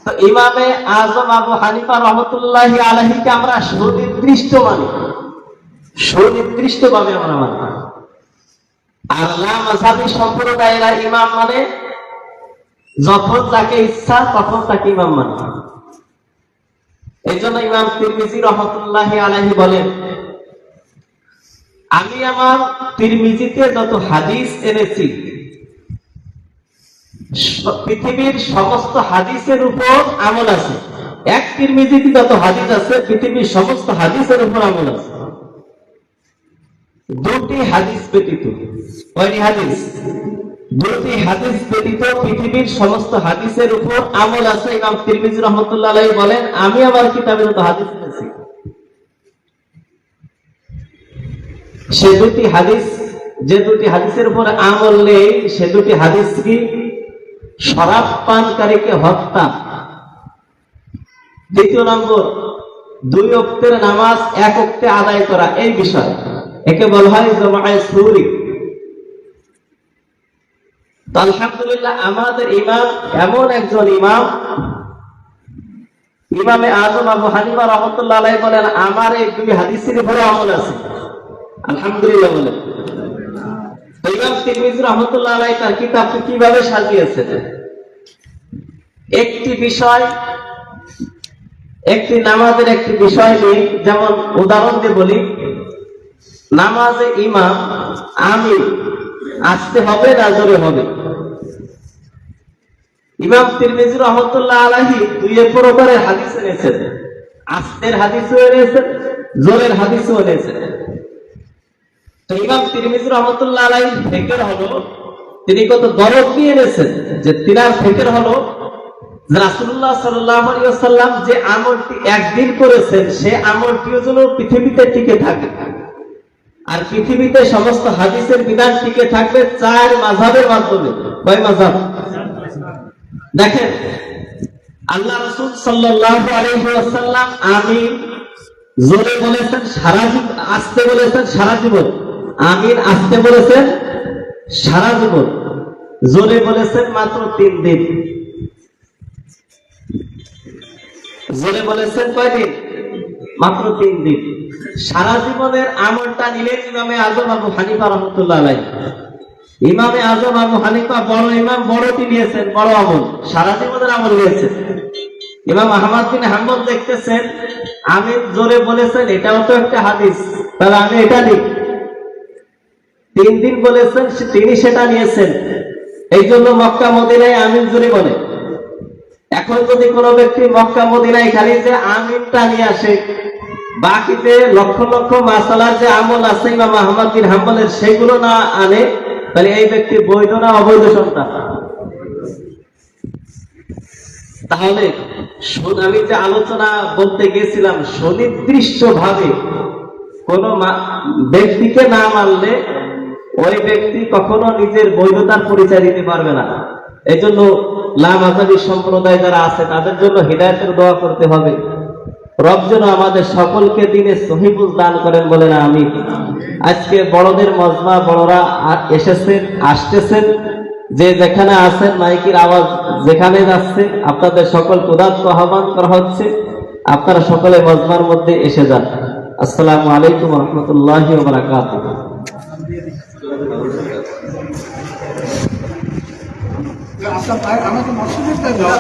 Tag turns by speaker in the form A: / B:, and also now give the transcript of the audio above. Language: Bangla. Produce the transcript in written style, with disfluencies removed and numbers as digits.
A: তো ইমামে আজম আবু হানিফা রহমতুল্লাহি আলাইহিকে আমরা সুনির্দিষ্ট ভাবে আমরা মানি। আর লা মাযহাবী সম্প্রদায়েরা ইমাম মানে যখন যাকে ইচ্ছা তখন তাকে ইমাম মানে। এই জন্য ইমাম তিরমিজি রহমতুল্লাহি আলাইহি বলেন, আমি আমার তিরমিজিতে যত হাদিস এনেছি পৃথিবীর সমস্ত হাদিসের উপর আমল আছে। এক তিরমিজিতে যত হাদিস আছে পৃথিবীর সমস্ত হাদিসের উপর আমল আছে। দুটি হাদিস ব্যতীত, কয়টি হাদিস? দুটি হাদিস ব্যতীত পৃথিবীর সমস্ত হাদিসের উপর আমল আছে। ইমাম তিরমিজি রহমতুল্লাহ আলাইহি বলেন, আমি আমার কিতাবে যত হাদিস এনেছি সে দুটি হাদিস, যে দুটি হাদিসের উপর আমল নেই সে দুটি হাদিস কি? শরাব পানকারীকে হত্যা। দ্বিতীয় নম্বর, 2 ওয়াক্তের নামাজ 1 ওয়াক্তে আদায় করা, এই বিষয় একে বলা হয় জামায়ে সুরি। তো আলহামদুলিল্লাহ আমাদের ইমাম এমন একজন ইমাম, ইমামে আজম আবু হানিফা রহমতুল্লাহ আলাইহি বলেন, আমার এই 2 হাদিসের উপর আমল আছে। আলহামদুলিল্লাহ বলেন। ইমাম তিরমিজি রহমতুল্লাহ আলাইহি তার কিতাবকে কিভাবে সাজিয়েছেন? একটি বিষয়, একটি নামাজের একটি বিষয় নিয়ে, যেমন উদাহরণ দিয়ে বলি, নামাজে ইমাম আমি আসতে হবে না জোরে হবে? ইমাম তিরমিজি রহমতুল্লাহ আলাইহি 2 প্রকারের হাদিস এনেছেন, আস্তের হাদিসও এনেছেন, জোরের হাদিসও এনেছেন। তো ইমাম তিরমিজি রহমতুল্লাহ আলাইহি ফিকর হলো, তিনি কত দরদ দিয়ে এনেছেন যে তিনার ফিকর হলো রাসূলুল্লাহ সাল্লাল্লাহু আলাইহি ওয়াসাল্লাম যে আমলটি একদিন করেছেন সে আমলটিও যেন পৃথিবীতে টিকে থাকে। আর পৃথিবীতে সমস্ত হাদিসের বিধান টিকে থাকবে 4 মাযহাবের মাধ্যমে। কয় মাযহাব? দেখেন, আল্লাহ রাসূল সাল্লাল্লাহু আলাইহি ওয়াসাল্লাম আমিন জোরে বলেছেন সারা জীবন, আস্তে বলেছেন সারা জীবন। আমিন আস্তে বলেছেন সারা জীবন, জোরে বলেছেন মাত্র 3 দিন। জোরে বলেছেন কয়দিন? মাত্র 3 দিন। সারা জীবনের আমলটা নিলেন ইমামে আজম আবু হানিফা রহমতুল্লাহ আলাইহি। ইমামে আজম আবু হানিফা বড় ইমাম, বড়টি নিয়েছেন, বড় আমল, সারা জীবনের আমল নিয়েছেন। ইমাম আহমদ বিন হাম্বল দেখতেছেন আমিন জোরে বলেছেন, এটাও তো একটা হাদিস, তাহলে আমি এটা নিই। 3 দিন বলেছেন, তিনি সেটা নিয়েছেন। এই জন্য মক্কা মদিনায় আমিন জোরে বলে। এখন যদি কোনো ব্যক্তি মক্কা মদিনায় খালি যে আমিনটা নিয়ে আসে, বাকিতে লক্ষ লক্ষ মাসালার যে আমল আছে ইমাম আহমদ বিন হাম্বলের সেগুলো না আনে, তাহলে এই ব্যক্তি বৈধ না অবৈধ সন্তান? তাহলে আমি যে আলোচনা বলতে গেছিলাম, সুনির্দিষ্ট ভাবে কোন ব্যক্তিকে না মানলে ওই ব্যক্তি কখনো নিজের বৈধতার পরিচয় দিতে পারবে না। এই জন্য লা মাযহাবী সম্প্রদায় যারা আছে তাদের জন্য হিদায়াতের দোয়া করতে হবে। রব যেন আমাদের সকলকে দিনে সহিহ বুঝ দান করেন, বলেন আমিন। আজকে বড়দের মজমা, বড়রা এসেছেন, আসতেছেন, যে যেখানে আছেন মাইকের আওয়াজ যেখানে যাচ্ছে, আপনাদের সকল উদাত্ত আহ্বান করা হচ্ছে, আপনারা সকলে মজমার মধ্যে এসে যান। আসসালামু আলাইকুম ওয়া রাহমাতুল্লাহি ওয়া বারাকাতুহু। আমাকে মসজিদে দাও।